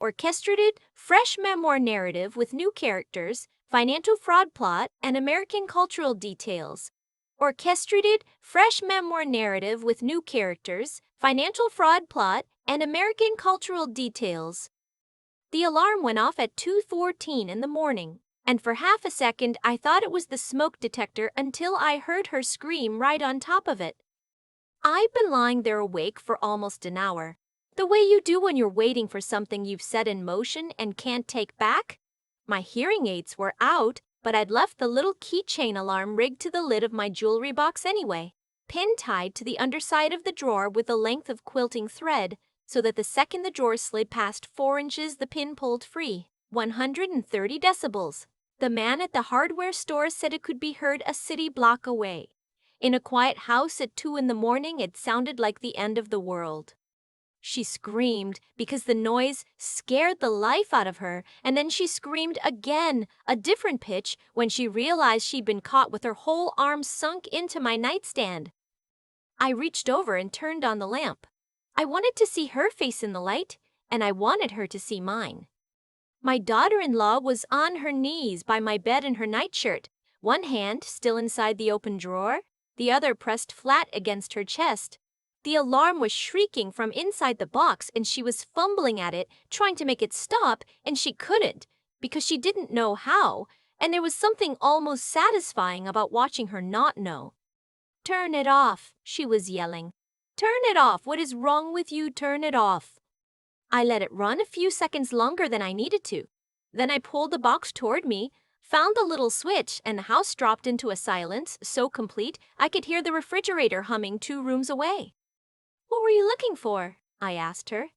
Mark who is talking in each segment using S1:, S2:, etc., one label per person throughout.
S1: orchestrated, fresh memoir narrative with new characters, financial fraud plot, and American cultural details. Orchestrated, fresh memoir narrative with new characters, financial fraud plot, and American cultural details. The alarm went off at 2:14 in the morning, and for half a second I thought it was the smoke detector until I heard her scream right on top of it. I've been lying there awake for almost an hour, the way you do when you're waiting for something you've set in motion and can't take back. My hearing aids were out, but I'd left the little keychain alarm rigged to the lid of my jewelry box anyway, pin tied to the underside of the drawer with a length of quilting thread, so that the second the drawer slid past 4 inches, the pin pulled free. 130 decibels. The man at the hardware store said it could be heard a city block away. In a quiet house at 2 in the morning, it sounded like the end of the world. She screamed because the noise scared the life out of her, and then she screamed again, a different pitch, when she realized she'd been caught with her whole arm sunk into my nightstand. I reached over and turned on the lamp. I wanted to see her face in the light, and I wanted her to see mine. My daughter-in-law was on her knees by my bed in her nightshirt, one hand still inside the open drawer, the other pressed flat against her chest. The alarm was shrieking from inside the box, and she was fumbling at it, trying to make it stop, and she couldn't, because she didn't know how, and there was something almost satisfying about watching her not know. "Turn it off," she was yelling. "Turn it off! What is wrong with you? Turn it off!" I let it run a few seconds longer than I needed to. Then I pulled the box toward me, found the little switch, and the house dropped into a silence so complete I could hear the refrigerator humming 2 rooms away. "What were you looking for?" I asked her.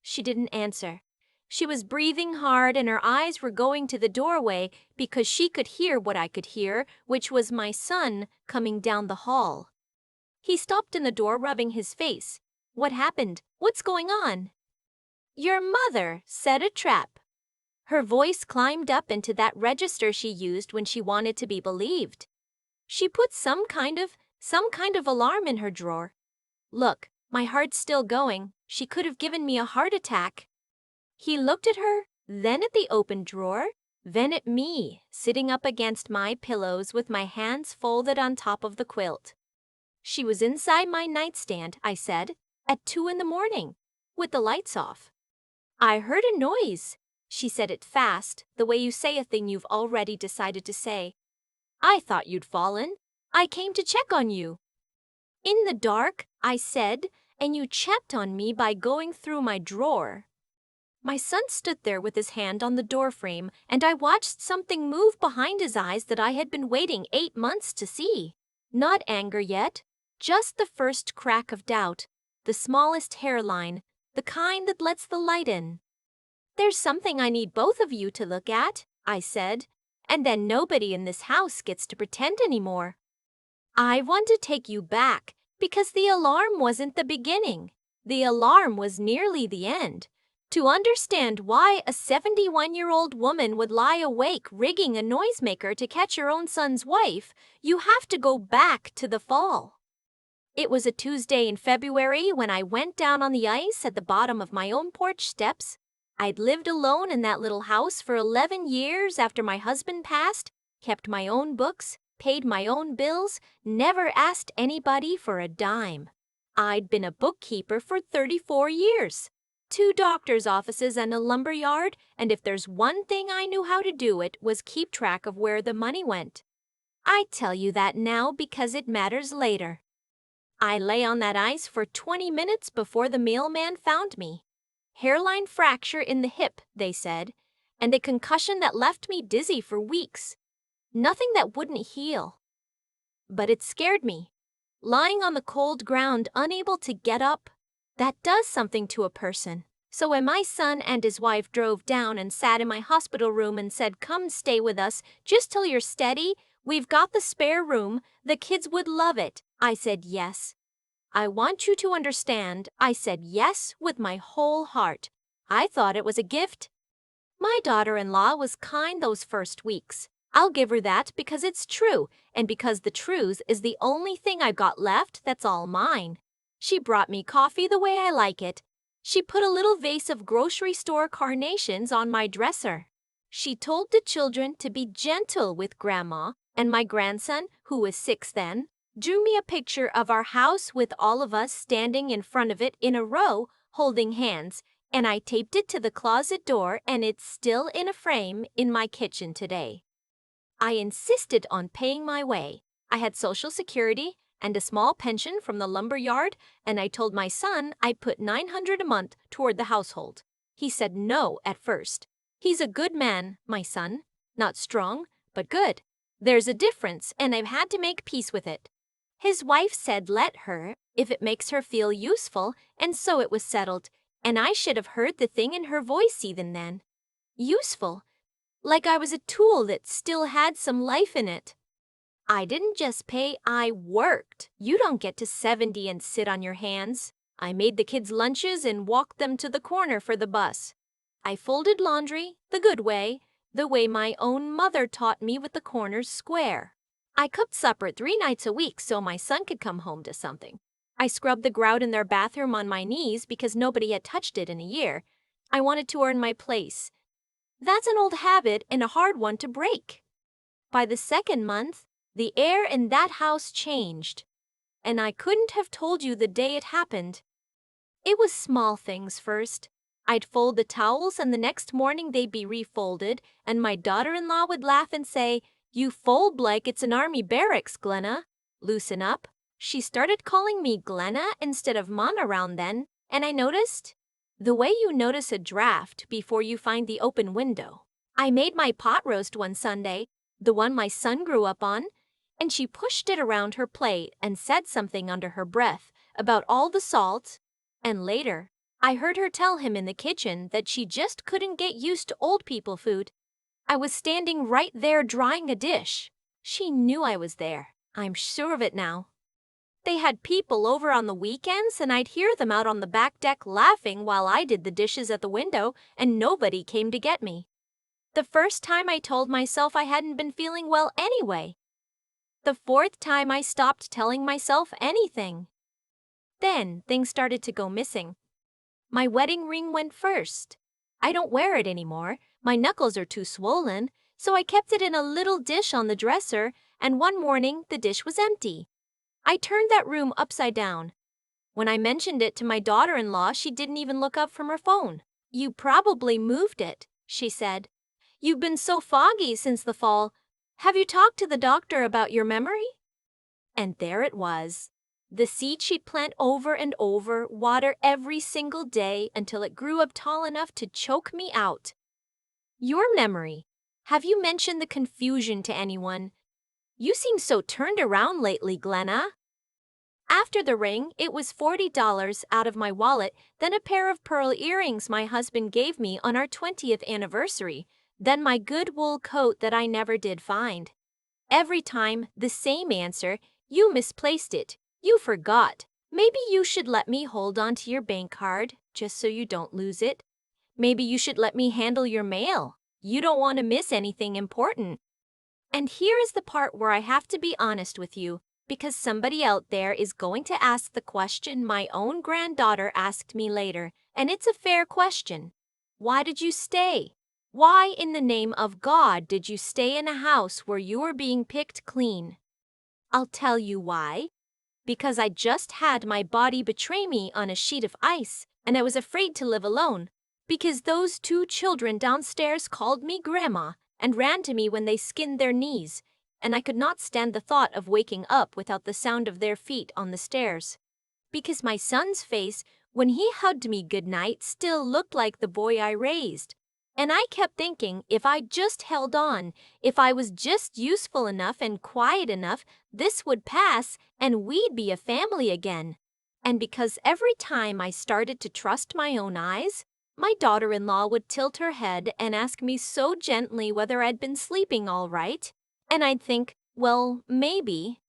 S1: She didn't answer. She was breathing hard, and her eyes were going to the doorway because she could hear what I could hear, which was my son coming down the hall. He stopped in the door, rubbing his face. "What happened? What's going on?" "Your mother set a trap." Her voice climbed up into that register she used when she wanted to be believed. "She put some kind of alarm in her drawer. Look, my heart's still going. She could have given me a heart attack." He looked at her, then at the open drawer, then at me, sitting up against my pillows with my hands folded on top of the quilt. "She was inside my nightstand," I said, "at 2 in the morning, with the lights off. I heard a noise." She said it fast, the way you say a thing you've already decided to say. "I thought you'd fallen. I came to check on you." "In the dark," I said, "and you checked on me by going through my drawer." My son stood there with his hand on the doorframe, and I watched something move behind his eyes that I had been waiting 8 months to see. Not anger yet, just the first crack of doubt, the smallest hairline, the kind that lets the light in. "There's something I need both of you to look at," I said, "and then nobody in this house gets to pretend anymore. I want to take you back, because the alarm wasn't the beginning. The alarm was nearly the end. To understand why a 71-year-old woman would lie awake rigging a noisemaker to catch her own son's wife, you have to go back to the fall." It was a Tuesday in February when I went down on the ice at the bottom of my own porch steps. I'd lived alone in that little house for 11 years after my husband passed, kept my own books, paid my own bills, never asked anybody for a dime. I'd been a bookkeeper for 34 years, 2 doctor's offices and a lumber yard, and if there's one thing I knew how to do, it was keep track of where the money went. I tell you that now because it matters later. I lay on that ice for 20 minutes before the mailman found me. Hairline fracture in the hip, they said, and a concussion that left me dizzy for weeks. Nothing that wouldn't heal. But it scared me. Lying on the cold ground, unable to get up, that does something to a person. So when my son and his wife drove down and sat in my hospital room and said, "Come stay with us, just till you're steady, we've got the spare room, the kids would love it," I said yes. "I want you to understand," I said yes with my whole heart. I thought it was a gift. My daughter-in-law was kind those first weeks. I'll give her that because it's true, and because the truth is the only thing I've got left that's all mine. She brought me coffee the way I like it. She put a little vase of grocery store carnations on my dresser. She told the children to be gentle with Grandma, and my grandson, who was 6 then, drew me a picture of our house with all of us standing in front of it in a row, holding hands, and I taped it to the closet door, and it's still in a frame in my kitchen today. I insisted on paying my way. I had Social Security and a small pension from the lumber yard, and I told my son I'd put $900 a month toward the household. He said no at first. He's a good man, my son. Not strong, but good. There's a difference, and I've had to make peace with it. His wife said let her, if it makes her feel useful, and so it was settled, and I should have heard the thing in her voice even then. Useful. Like I was a tool that still had some life in it. I didn't just pay, I worked. You don't get to 70 and sit on your hands. I made the kids lunches and walked them to the corner for the bus. I folded laundry, the good way, the way my own mother taught me with the corners square. I cooked supper 3 nights a week so my son could come home to something. I scrubbed the grout in their bathroom on my knees because nobody had touched it in a year. I wanted to earn my place. That's an old habit and a hard one to break. By the 2nd month, the air in that house changed, and I couldn't have told you the day it happened. It was small things first. I'd fold the towels and the next morning they'd be refolded, and my daughter-in-law would laugh and say, "You fold like it's an army barracks, Glenna. Loosen up." She started calling me Glenna instead of Mom around then, and I noticed the way you notice a draft before you find the open window. I made my pot roast one Sunday, the one my son grew up on, and she pushed it around her plate and said something under her breath about all the salt, and later, I heard her tell him in the kitchen that she just couldn't get used to old people food. I was standing right there drying a dish. She knew I was there. I'm sure of it now. They had people over on the weekends, and I'd hear them out on the back deck laughing while I did the dishes at the window, and nobody came to get me. The first time I told myself I hadn't been feeling well anyway. The 4th time I stopped telling myself anything. Then things started to go missing. My wedding ring went first. I don't wear it anymore. My knuckles are too swollen, so I kept it in a little dish on the dresser, and one morning the dish was empty. I turned that room upside down. When I mentioned it to my daughter-in-law, she didn't even look up from her phone. "You probably moved it," she said. "You've been so foggy since the fall. Have you talked to the doctor about your memory?" And there it was. The seed she'd plant over and over, water every single day until it grew up tall enough to choke me out. Your memory. Have you mentioned the confusion to anyone? You seem so turned around lately, Glenna. After the ring, it was $40 out of my wallet, then a pair of pearl earrings my husband gave me on our 20th anniversary, then my good wool coat that I never did find. Every time, the same answer, "You misplaced it. You forgot. Maybe you should let me hold on to your bank card, just so you don't lose it. Maybe you should let me handle your mail. You don't want to miss anything important." And here is the part where I have to be honest with you, because somebody out there is going to ask the question my own granddaughter asked me later, and it's a fair question. Why did you stay? Why in the name of God did you stay in a house where you were being picked clean? I'll tell you why. Because I just had my body betray me on a sheet of ice, and I was afraid to live alone. Because those 2 children downstairs called me Grandma and ran to me when they skinned their knees, and I could not stand the thought of waking up without the sound of their feet on the stairs. Because my son's face, when he hugged me goodnight, still looked like the boy I raised. And I kept thinking if I just held on, if I was just useful enough and quiet enough, this would pass and we'd be a family again. And because every time I started to trust my own eyes, my daughter-in-law would tilt her head and ask me so gently whether I'd been sleeping all right. And I'd think, well, maybe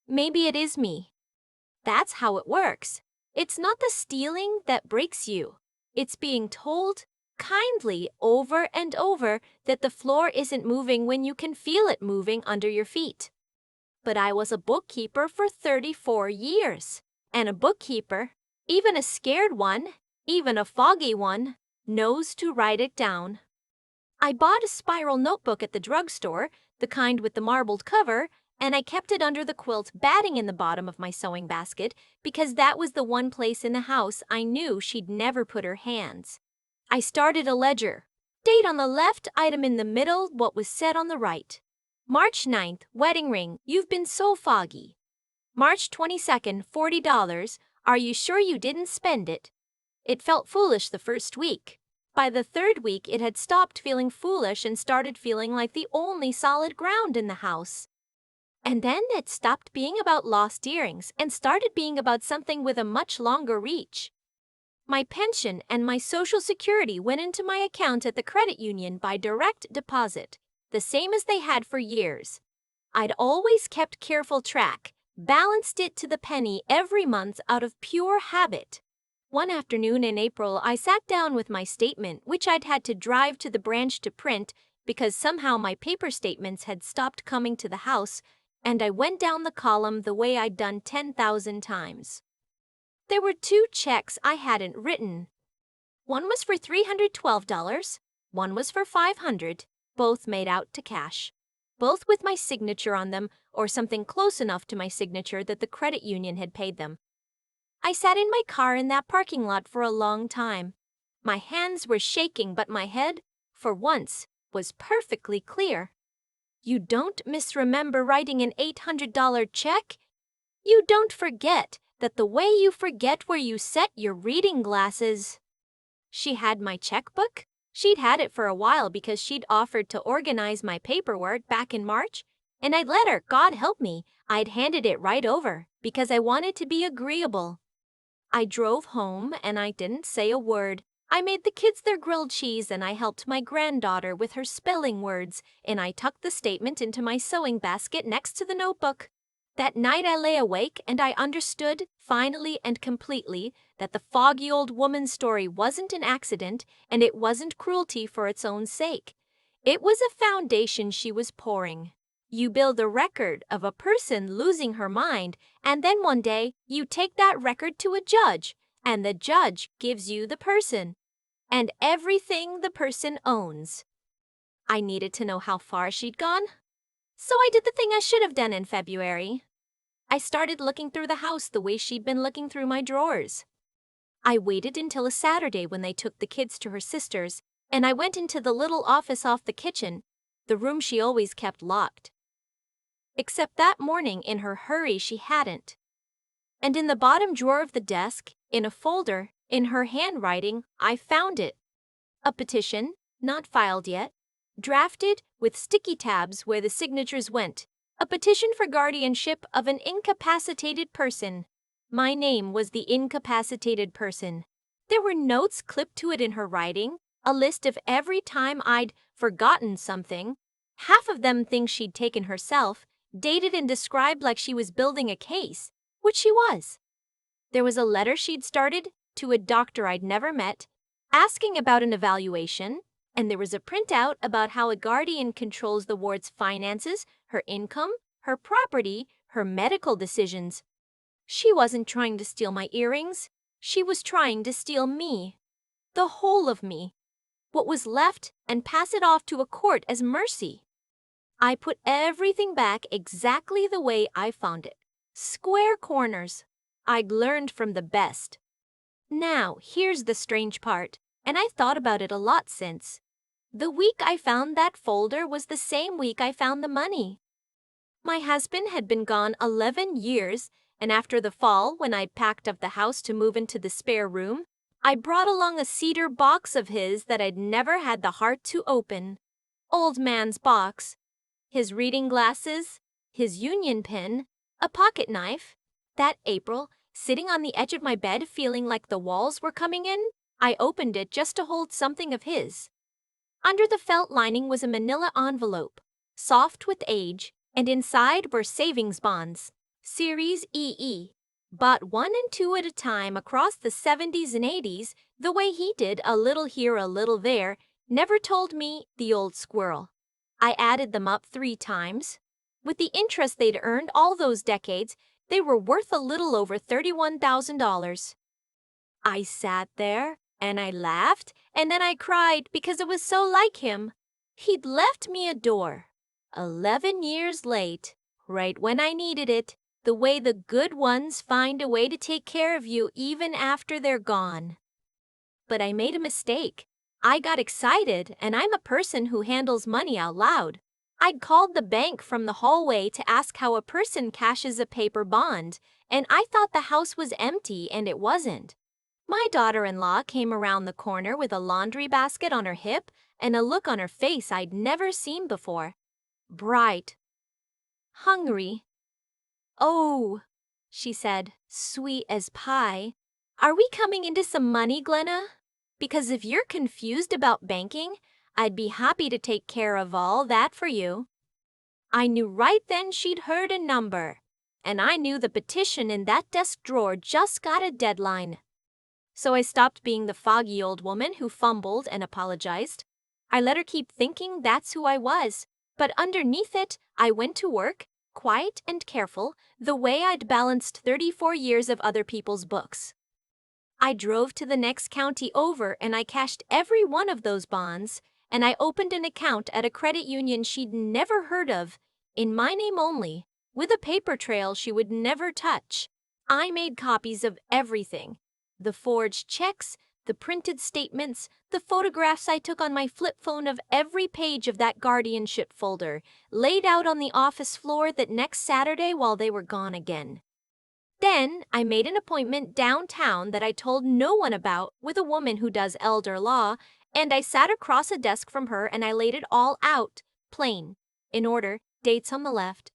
S1: it is me. That's how it works. It's not the stealing that breaks you. It's being told kindly over and over that the floor isn't moving when you can feel it moving under your feet. But I was a bookkeeper for 34 years. And a bookkeeper, even a scared one, Even a foggy one knows to write it down. I bought a spiral notebook at the drugstore, the kind with the marbled cover, and I kept it under the quilt, batting in the bottom of my sewing basket because that was the one place in the house I knew she'd never put her hands. I started a ledger. Date on the left, item in the middle, what was said on the right. March 9th, wedding ring, you've been so foggy. March 22nd, $40, are you sure you didn't spend it? It felt foolish the first week. By the third week, it had stopped feeling foolish and started feeling like the only solid ground in the house. And then it stopped being about lost earrings and started being about something with a much longer reach. My pension and my Social Security went into my account at the credit union by direct deposit, the same as they had for years. I'd always kept careful track, balanced it to the penny every month out of pure habit. One afternoon in April, I sat down with my statement, which I'd had to drive to the branch to print because somehow my paper statements had stopped coming to the house, and I went down the column the way I'd done 10,000 times. There were 2 checks I hadn't written. One was for $312, one was for $500, both made out to cash. Both with my signature on them or something close enough to my signature that the credit union had paid them. I sat in my car in that parking lot for a long time. My hands were shaking, but my head, for once, was perfectly clear. You don't misremember writing an $800 check? You don't forget that the way you forget where you set your reading glasses. She had my checkbook. She'd had it for a while because she'd offered to organize my paperwork back in March, and I'd let her, God help me, I'd handed it right over because I wanted to be agreeable. I drove home and I didn't say a word. I made the kids their grilled cheese and I helped my granddaughter with her spelling words, and I tucked the statement into my sewing basket next to the notebook. That night I lay awake and I understood, finally and completely, that the foggy old woman's story wasn't an accident and it wasn't cruelty for its own sake. It was a foundation she was pouring. You build a record of a person losing her mind, and then one day you take that record to a judge, and the judge gives you the person and everything the person owns. I needed to know how far she'd gone, so I did the thing I should have done in February. I started looking through the house the way she'd been looking through my drawers. I waited until a Saturday when they took the kids to her sister's, and I went into the little office off the kitchen, the room she always kept locked. Except that morning in her hurry she hadn't. And in the bottom drawer of the desk, in a folder, in her handwriting, I found it. A petition, not filed yet, drafted with sticky tabs where the signatures went. A petition for guardianship of an incapacitated person. My name was the incapacitated person. There were notes clipped to it in her writing, a list of every time I'd forgotten something, half of them things she'd taken herself, dated and described like she was building a case, which she was. There was a letter she'd started to a doctor I'd never met, asking about an evaluation, and there was a printout about how a guardian controls the ward's finances, her income, her property, her medical decisions. She wasn't trying to steal my earrings. She was trying to steal me. The whole of me. What was left, and pass it off to a court as mercy. I put everything back exactly the way I found it. Square corners. I'd learned from the best. Now, here's the strange part, and I thought about it a lot since. The week I found that folder was the same week I found the money. My husband had been gone 11 years, and after the fall, when I'd packed up the house to move into the spare room, I brought along a cedar box of his that I'd never had the heart to open. Old man's box. His reading glasses, his union pin, a pocket knife. That April, sitting on the edge of my bed feeling like the walls were coming in, I opened it just to hold something of his. Under the felt lining was a manila envelope, soft with age, and inside were savings bonds, Series EE, bought 1 and 2 at a time across the 70s and 80s, the way he did, a little here, a little there, never told me, the old squirrel. I added them up 3 times. With the interest they'd earned all those decades, they were worth a little over $31,000. I sat there and I laughed and then I cried because it was so like him. He'd left me a door, 11 years late, right when I needed it, the way the good ones find a way to take care of you even after they're gone. But I made a mistake. I got excited, and I'm a person who handles money out loud. I'd called the bank from the hallway to ask how a person cashes a paper bond, and I thought the house was empty, and it wasn't. My daughter-in-law came around the corner with a laundry basket on her hip and a look on her face I'd never seen before. Bright. Hungry. "Oh," she said, sweet as pie. "Are we coming into some money, Glenna? Because if you're confused about banking, I'd be happy to take care of all that for you." I knew right then she'd heard a number, and I knew the petition in that desk drawer just got a deadline. So I stopped being the foggy old woman who fumbled and apologized. I let her keep thinking that's who I was, but underneath it, I went to work, quiet and careful, the way I'd balanced 34 years of other people's books. I drove to the next county over and I cashed every one of those bonds, and I opened an account at a credit union she'd never heard of, in my name only, with a paper trail she would never touch. I made copies of everything: the forged checks, the printed statements, the photographs I took on my flip phone of every page of that guardianship folder, laid out on the office floor that next Saturday while they were gone again. Then I made an appointment downtown that I told no one about with a woman who does elder law, and I sat across a desk from her and I laid it all out, plain, in order, dates on the left.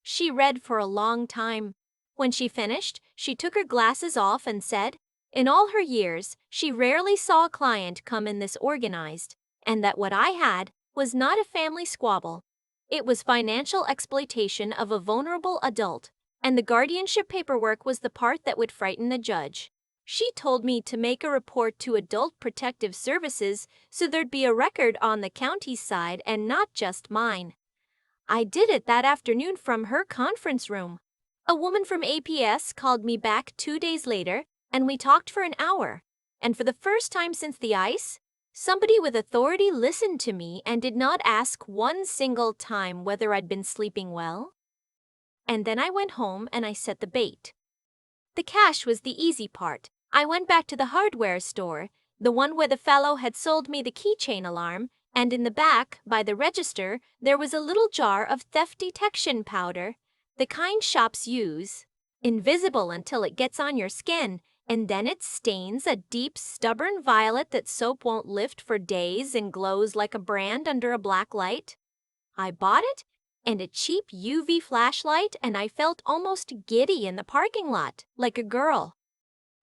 S1: She read for a long time. When she finished, she took her glasses off and said, in all her years, she rarely saw a client come in this organized, and that what I had was not a family squabble. It was financial exploitation of a vulnerable adult, and the guardianship paperwork was the part that would frighten the judge. She told me to make a report to Adult Protective Services so there'd be a record on the county's side and not just mine. I did it that afternoon from her conference room. A woman from APS called me back 2 days later, and we talked for an hour. And for the first time since the ice, somebody with authority listened to me and did not ask one single time whether I'd been sleeping well. And then I went home and I set the bait. The cash was the easy part. I went back to the hardware store, the one where the fellow had sold me the keychain alarm, and in the back, by the register, there was a little jar of theft detection powder, the kind shops use, invisible until it gets on your skin, and then it stains a deep, stubborn violet that soap won't lift for days and glows like a brand under a black light. I bought it, and a cheap UV flashlight, and I felt almost giddy in the parking lot, like a girl.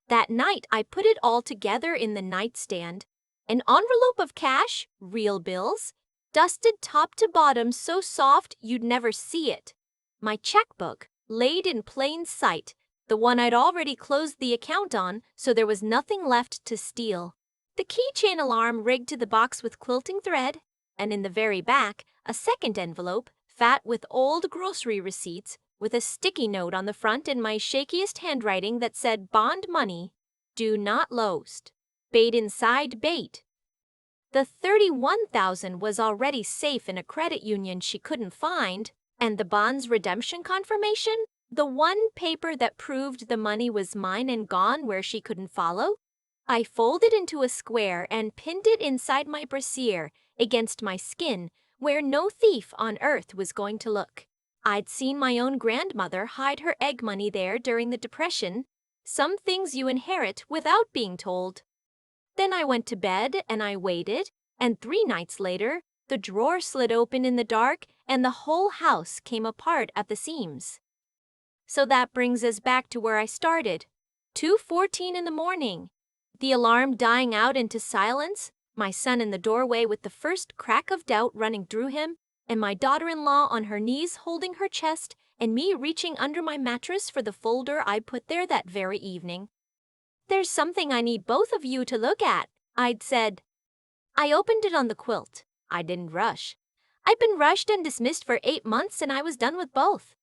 S1: That night, I put it all together in the nightstand. An envelope of cash, real bills, dusted top to bottom so soft you'd never see it. My checkbook, laid in plain sight, the one I'd already closed the account on, so there was nothing left to steal. The keychain alarm rigged to the box with quilting thread, and in the very back, a second envelope, fat with old grocery receipts, with a sticky note on the front in my shakiest handwriting that said bond money, do not lost. Bait inside bait. The $31,000 was already safe in a credit union she couldn't find, and the bond's redemption confirmation, the one paper that proved the money was mine and gone where she couldn't follow, I folded into a square and pinned it inside my brassiere against my skin where no thief on earth was going to look. I'd seen my own grandmother hide her egg money there during the Depression, some things you inherit without being told. Then I went to bed and I waited, and 3 nights later, the drawer slid open in the dark and the whole house came apart at the seams. So that brings us back to where I started, 2:14 in the morning. The alarm dying out into silence, my son in the doorway with the first crack of doubt running through him, and my daughter-in-law on her knees holding her chest, and me reaching under my mattress for the folder I put there that very evening. There's something I need both of you to look at, I'd said. I opened it on the quilt. I didn't rush. I'd been rushed and dismissed for 8 months and I was done with both.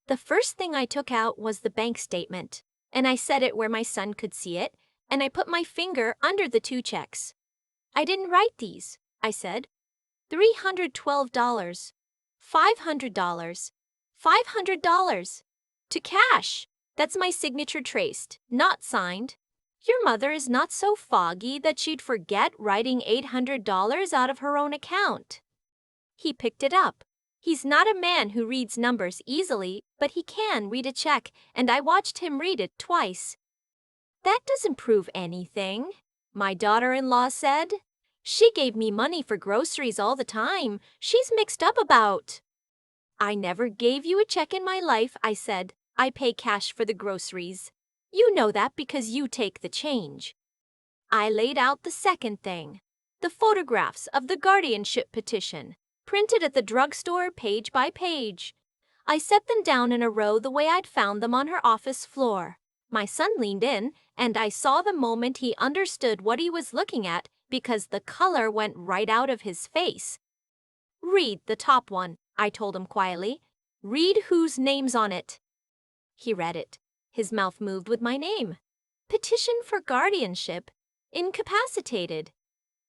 S1: The first thing I took out was the bank statement, and I set it where my son could see it, and I put my finger under the 2 checks. I didn't write these, I said. $312, $500, $500. To cash. That's my signature traced, not signed. Your mother is not so foggy that she'd forget writing $800 out of her own account. He picked it up. He's not a man who reads numbers easily, but he can read a check, and I watched him read it twice. That doesn't prove anything, my daughter-in-law said. She gave me money for groceries all the time. She's mixed up about. I never gave you a check in my life, I said. I pay cash for the groceries. You know that because you take the change. I laid out the second thing. The photographs of the guardianship petition, printed at the drugstore page by page. I set them down in a row the way I'd found them on her office floor. My son leaned in, and I saw the moment he understood what he was looking at because the color went right out of his face. Read the top one, I told him quietly. Read whose name's on it. He read it. His mouth moved with my name. Petition for guardianship. Incapacitated.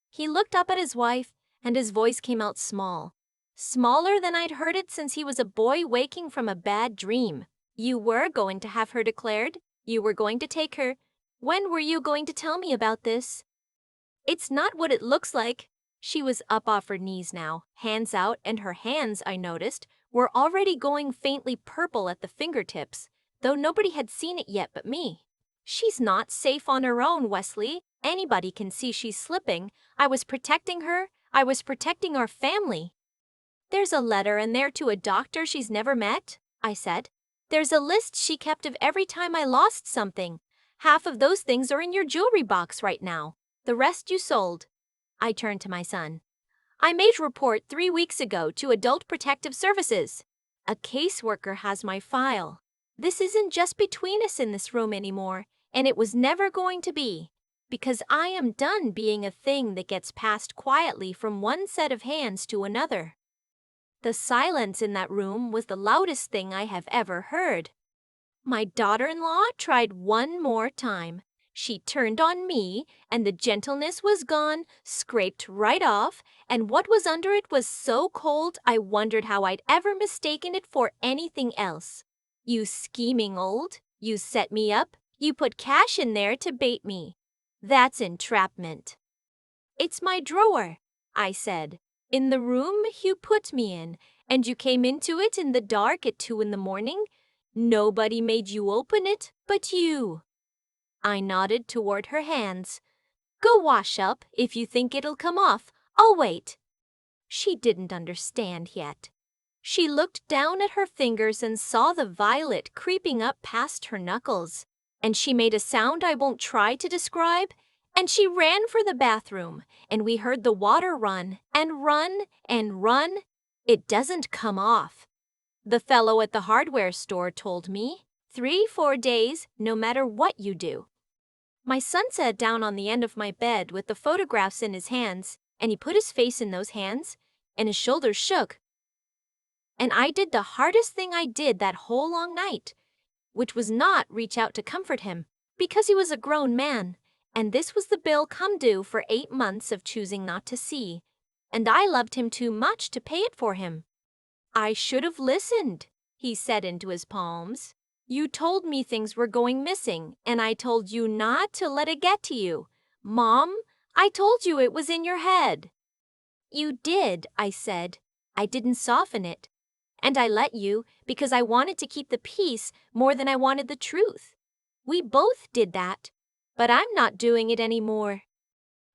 S1: He looked up at his wife, and his voice came out small. Smaller than I'd heard it since he was a boy waking from a bad dream. You were going to have her declared. You were going to take her. When were you going to tell me about this? It's not what it looks like. She was up off her knees now, hands out, and her hands, I noticed, were already going faintly purple at the fingertips, though nobody had seen it yet but me. She's not safe on her own, Wesley. Anybody can see she's slipping. I was protecting her. I was protecting our family. There's a letter in there to a doctor she's never met, I said. There's a list she kept of every time I lost something. Half of those things are in your jewelry box right now. The rest you sold. I turned to my son. I made a report 3 weeks ago to Adult Protective Services. A caseworker has my file. This isn't just between us in this room anymore, and it was never going to be, because I am done being a thing that gets passed quietly from one set of hands to another. The silence in that room was the loudest thing I have ever heard. My daughter-in-law tried one more time. She turned on me, and the gentleness was gone, scraped right off, and what was under it was so cold I wondered how I'd ever mistaken it for anything else. You scheming old, you set me up, you put cash in there to bait me. That's entrapment. It's my drawer, I said. In the room you put me in, and you came into it in the dark at 2 a.m. Nobody made you open it but you. I nodded toward her hands. Go wash up if you think it'll come off. I'll wait. She didn't understand yet. She looked down at her fingers and saw the violet creeping up past her knuckles. And she made a sound I won't try to describe. And she ran for the bathroom, and we heard the water run and run and run. It doesn't come off. The fellow at the hardware store told me, 3-4 days, no matter what you do. My son sat down on the end of my bed with the photographs in his hands, and he put his face in those hands, and his shoulders shook. And I did the hardest thing I did that whole long night, which was not reach out to comfort him, because he was a grown man, and this was the bill come due for 8 months of choosing not to see, and I loved him too much to pay it for him. I should have listened, he said into his palms. You told me things were going missing, and I told you not to let it get to you. Mom, I told you it was in your head. You did, I said. I didn't soften it. And I let you because I wanted to keep the peace more than I wanted the truth. We both did that, but I'm not doing it anymore.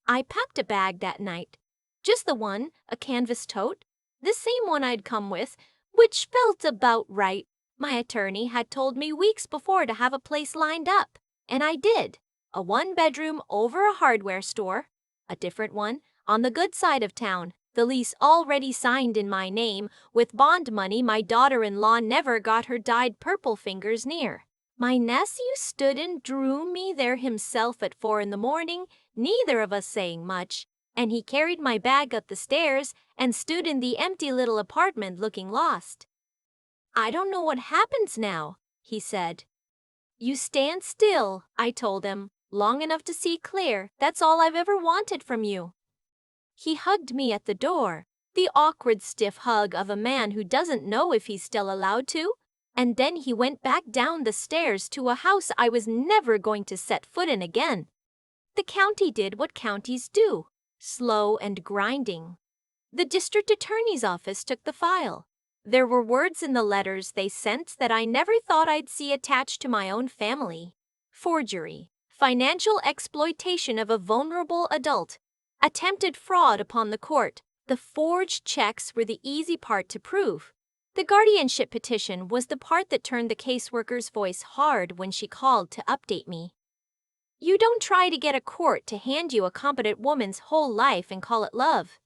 S1: I packed a bag that night. Just the one, a canvas tote, the same one I'd come with, which felt about right. My attorney had told me weeks before to have a place lined up, and I did. A 1-bedroom over a hardware store, a different one, on the good side of town, the lease already signed in my name, with bond money my daughter-in-law never got her dyed purple fingers near. My nephew stood and drew me there himself at 4 a.m, neither of us saying much, and he carried my bag up the stairs and stood in the empty little apartment looking lost. I don't know what happens now, he said. You stand still, I told him. long enough to see clear. That's all I've ever wanted from you." He hugged me at the door, the awkward stiff hug of a man who doesn't know if he's still allowed to, and then he went back down the stairs to a house I was never going to set foot in again. The county did what counties do, slow and grinding. The district attorney's office took the file. There were words in the letters they sent that I never thought I'd see attached to my own family. Forgery, financial exploitation of a vulnerable adult, attempted fraud upon the court. The forged checks were the easy part to prove. The guardianship petition was the part that turned the caseworker's voice hard when she called to update me. You don't try to get a court to hand you a competent woman's whole life and call it love.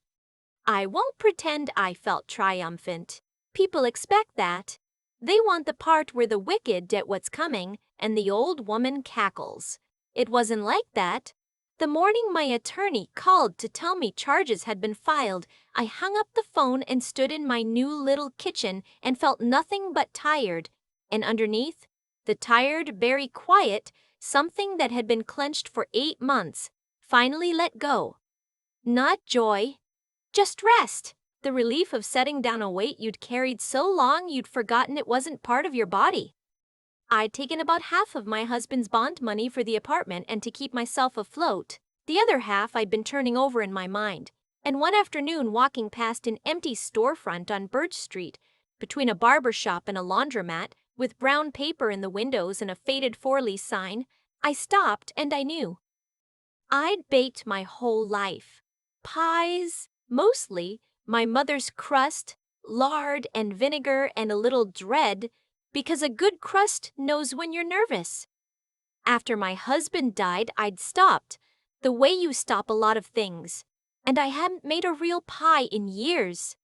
S1: I won't pretend I felt triumphant. People expect that. They want the part where the wicked get what's coming and the old woman cackles. It wasn't like that. The morning my attorney called to tell me charges had been filed, I hung up the phone and stood in my new little kitchen and felt nothing but tired. And underneath, the tired, very quiet, something that had been clenched for 8 months, finally let go. Not joy, just rest. The relief of setting down a weight you'd carried so long you'd forgotten it wasn't part of your body. I'd taken about half of my husband's bond money for the apartment and to keep myself afloat. The other half I'd been turning over in my mind. And one afternoon, walking past an empty storefront on Birch Street, between a barber shop and a laundromat, with brown paper in the windows and a faded for-lease sign, I stopped and I knew. I'd baked my whole life. Pies, mostly, my mother's crust, lard and vinegar and a little dread, because a good crust knows when you're nervous. After my husband died, I'd stopped, the way you stop a lot of things, and I hadn't made a real pie in years.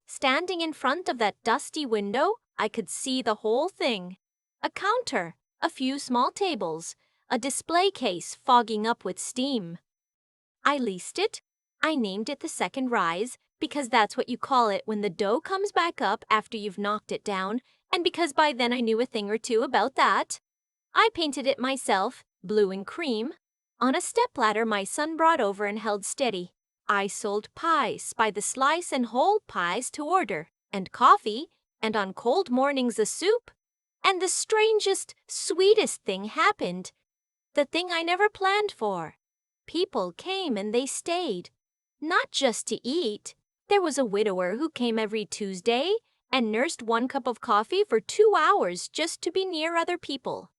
S1: Standing in front of that dusty window, I could see the whole thing. A counter, a few small tables, a display case fogging up with steam. I leased it. I named it the second rise, because that's what you call it when the dough comes back up after you've knocked it down, and because by then I knew a thing or two about that. I painted it myself, blue and cream. On a stepladder my son brought over and held steady. I sold pies by the slice and whole pies to order, and coffee, and on cold mornings a soup. And the strangest, sweetest thing happened. The thing I never planned for. People came and they stayed. Not just to eat. There was a widower who came every Tuesday and nursed 1 cup of coffee for 2 hours just to be near other people.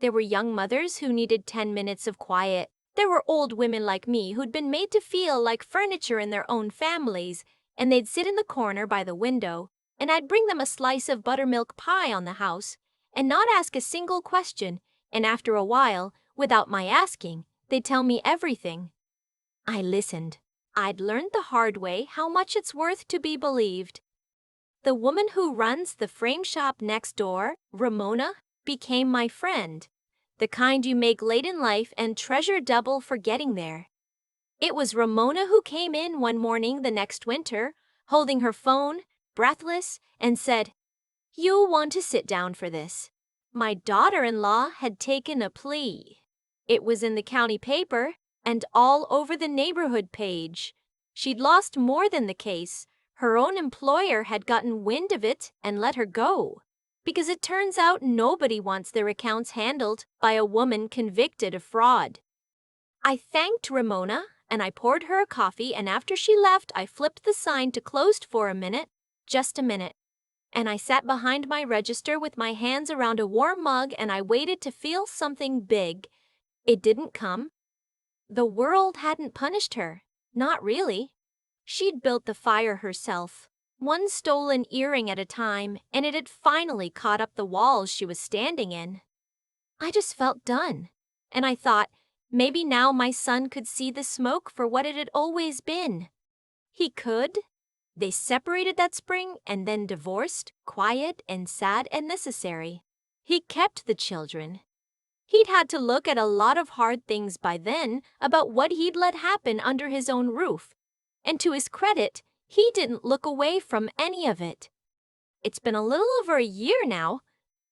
S1: There were young mothers who needed 10 minutes of quiet. There were old women like me who'd been made to feel like furniture in their own families, and they'd sit in the corner by the window, and I'd bring them a slice of buttermilk pie on the house, and not ask a single question, and after a while, without my asking, they'd tell me everything. I listened. I'd learned the hard way how much it's worth to be believed. The woman who runs the frame shop next door, Ramona, became my friend, the kind you make late in life and treasure double for getting there. It was Ramona who came in one morning the next winter, holding her phone, breathless, and said, "You'll want to sit down for this." My daughter-in-law had taken a plea. It was in the county paper and all over the neighborhood page. She'd lost more than the case. Her own employer had gotten wind of it and let her go. Because it turns out nobody wants their accounts handled by a woman convicted of fraud. I thanked Ramona and I poured her a coffee, and after she left, I flipped the sign to closed for a minute, just a minute. And I sat behind my register with my hands around a warm mug and I waited to feel something big. It didn't come. The world hadn't punished her. Not really. She'd built the fire herself, one stolen earring at a time, and it had finally caught up the walls she was standing in. I just felt done. And I thought, maybe now my son could see the smoke for what it had always been. He could. They separated that spring and then divorced, quiet and sad and necessary. He kept the children. He'd had to look at a lot of hard things by then about what he'd let happen under his own roof. And to his credit, he didn't look away from any of it. It's been a little over a year now.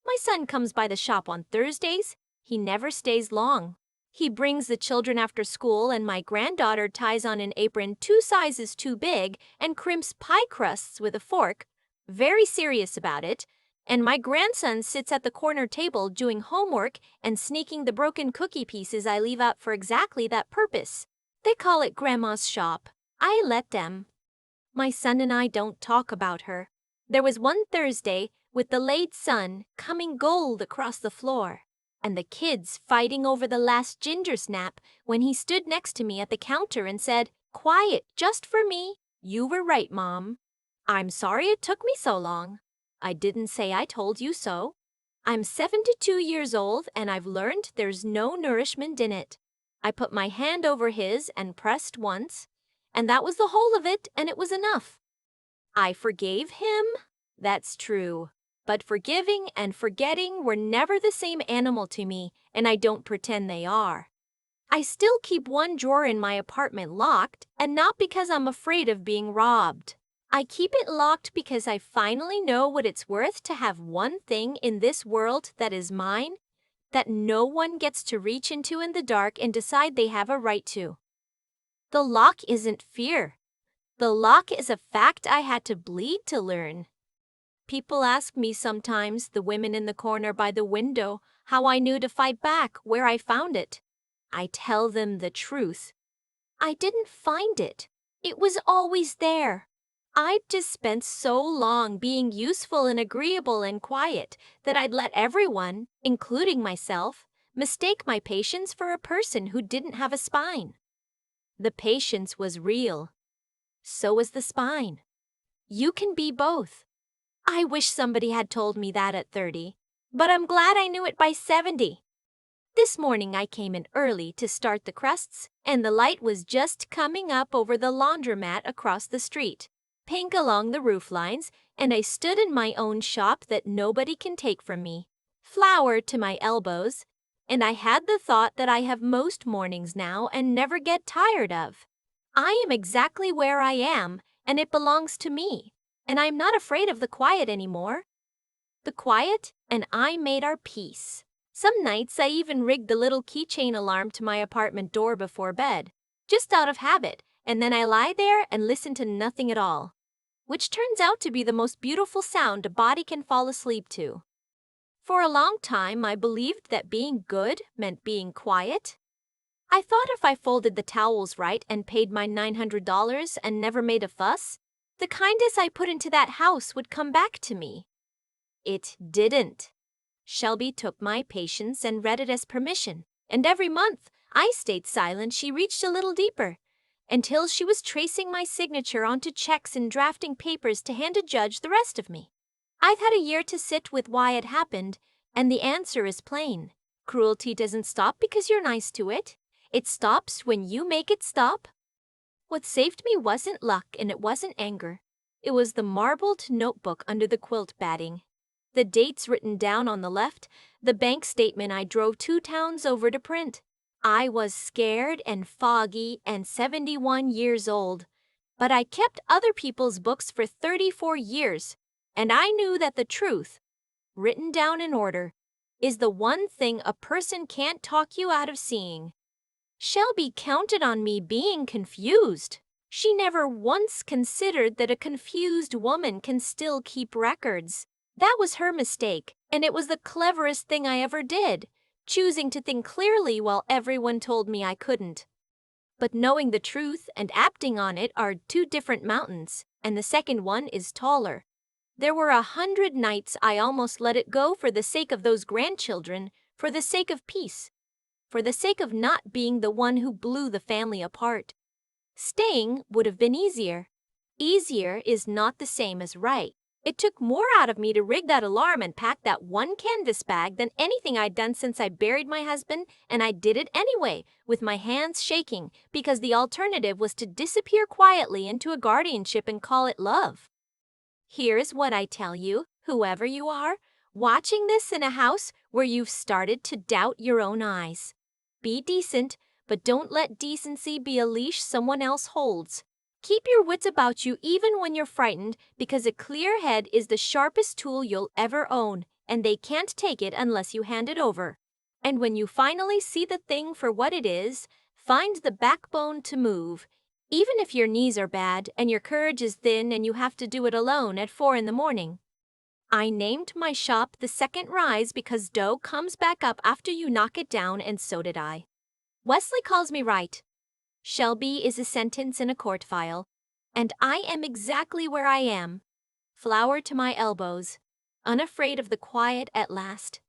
S1: My son comes by the shop on Thursdays. He never stays long. He brings the children after school, and my granddaughter ties on an apron 2 sizes too big and crimps pie crusts with a fork, very serious about it, and my grandson sits at the corner table doing homework and sneaking the broken cookie pieces I leave out for exactly that purpose. They call it Grandma's shop. I let them. My son and I don't talk about her. There was one Thursday with the late sun coming gold across the floor, and the kids fighting over the last ginger snap when he stood next to me at the counter and said, "Quiet, just for me. You were right, Mom. I'm sorry it took me so long. I didn't say I told you so. I'm 72 years old and I've learned there's no nourishment in it." I put my hand over his and pressed once, and that was the whole of it, and it was enough. I forgave him. That's true. But forgiving and forgetting were never the same animal to me, and I don't pretend they are. I still keep one drawer in my apartment locked, and not because I'm afraid of being robbed. I keep it locked because I finally know what it's worth to have one thing in this world that is mine, that no one gets to reach into in the dark and decide they have a right to. The lock isn't fear. The lock is a fact I had to bleed to learn. People ask me sometimes, the women in the corner by the window, how I knew to fight back, where I found it. I tell them the truth. I didn't find it. It was always there. I'd just spent so long being useful and agreeable and quiet that I'd let everyone, including myself, mistake my patience for a person who didn't have a spine. The patience was real. So was the spine. You can be both. I wish somebody had told me that at 30, but I'm glad I knew it by 70. This morning I came in early to start the crusts, and the light was just coming up over the laundromat across the street, pink along the roof lines, and I stood in my own shop that nobody can take from me, flour to my elbows, and I had the thought that I have most mornings now and never get tired of. I am exactly where I am, and it belongs to me, and I'm not afraid of the quiet anymore. The quiet and I made our peace. Some nights I even rigged the little keychain alarm to my apartment door before bed, just out of habit, and then I lie there and listen to nothing at all, which turns out to be the most beautiful sound a body can fall asleep to. For a long time I believed that being good meant being quiet. I thought if I folded the towels right and paid my $900 and never made a fuss, the kindness I put into that house would come back to me. It didn't. Shelby took my patience and read it as permission, and every month I stayed silent. She reached a little deeper, until she was tracing my signature onto checks and drafting papers to hand a judge the rest of me. I've had a year to sit with why it happened, and the answer is plain. Cruelty doesn't stop because you're nice to it. It stops when you make it stop. What saved me wasn't luck and it wasn't anger. It was the marbled notebook under the quilt batting. The dates written down on the left, the bank statement I drove 2 towns over to print. I was scared and foggy and 71 years old, but I kept other people's books for 34 years, and I knew that the truth, written down in order, is the one thing a person can't talk you out of seeing. Shelby counted on me being confused. She never once considered that a confused woman can still keep records. That was her mistake, and it was the cleverest thing I ever did, choosing to think clearly while everyone told me I couldn't. But knowing the truth and acting on it are 2 different mountains, and the second one is taller. There were 100 nights I almost let it go for the sake of those grandchildren, for the sake of peace, for the sake of not being the one who blew the family apart. Staying would have been easier. Easier is not the same as right. It took more out of me to rig that alarm and pack that one canvas bag than anything I'd done since I buried my husband, and I did it anyway, with my hands shaking, because the alternative was to disappear quietly into a guardianship and call it love. Here's what I tell you, whoever you are, watching this in a house where you've started to doubt your own eyes. Be decent, but don't let decency be a leash someone else holds. Keep your wits about you even when you're frightened, because a clear head is the sharpest tool you'll ever own, and they can't take it unless you hand it over. And when you finally see the thing for what it is, find the backbone to move, even if your knees are bad and your courage is thin and you have to do it alone at 4 in the morning. I named my shop The Second Rise because dough comes back up after you knock it down, and so did I. Wesley calls me right. Shelby is a sentence in a court file. And I am exactly where I am. Flour to my elbows, unafraid of the quiet at last.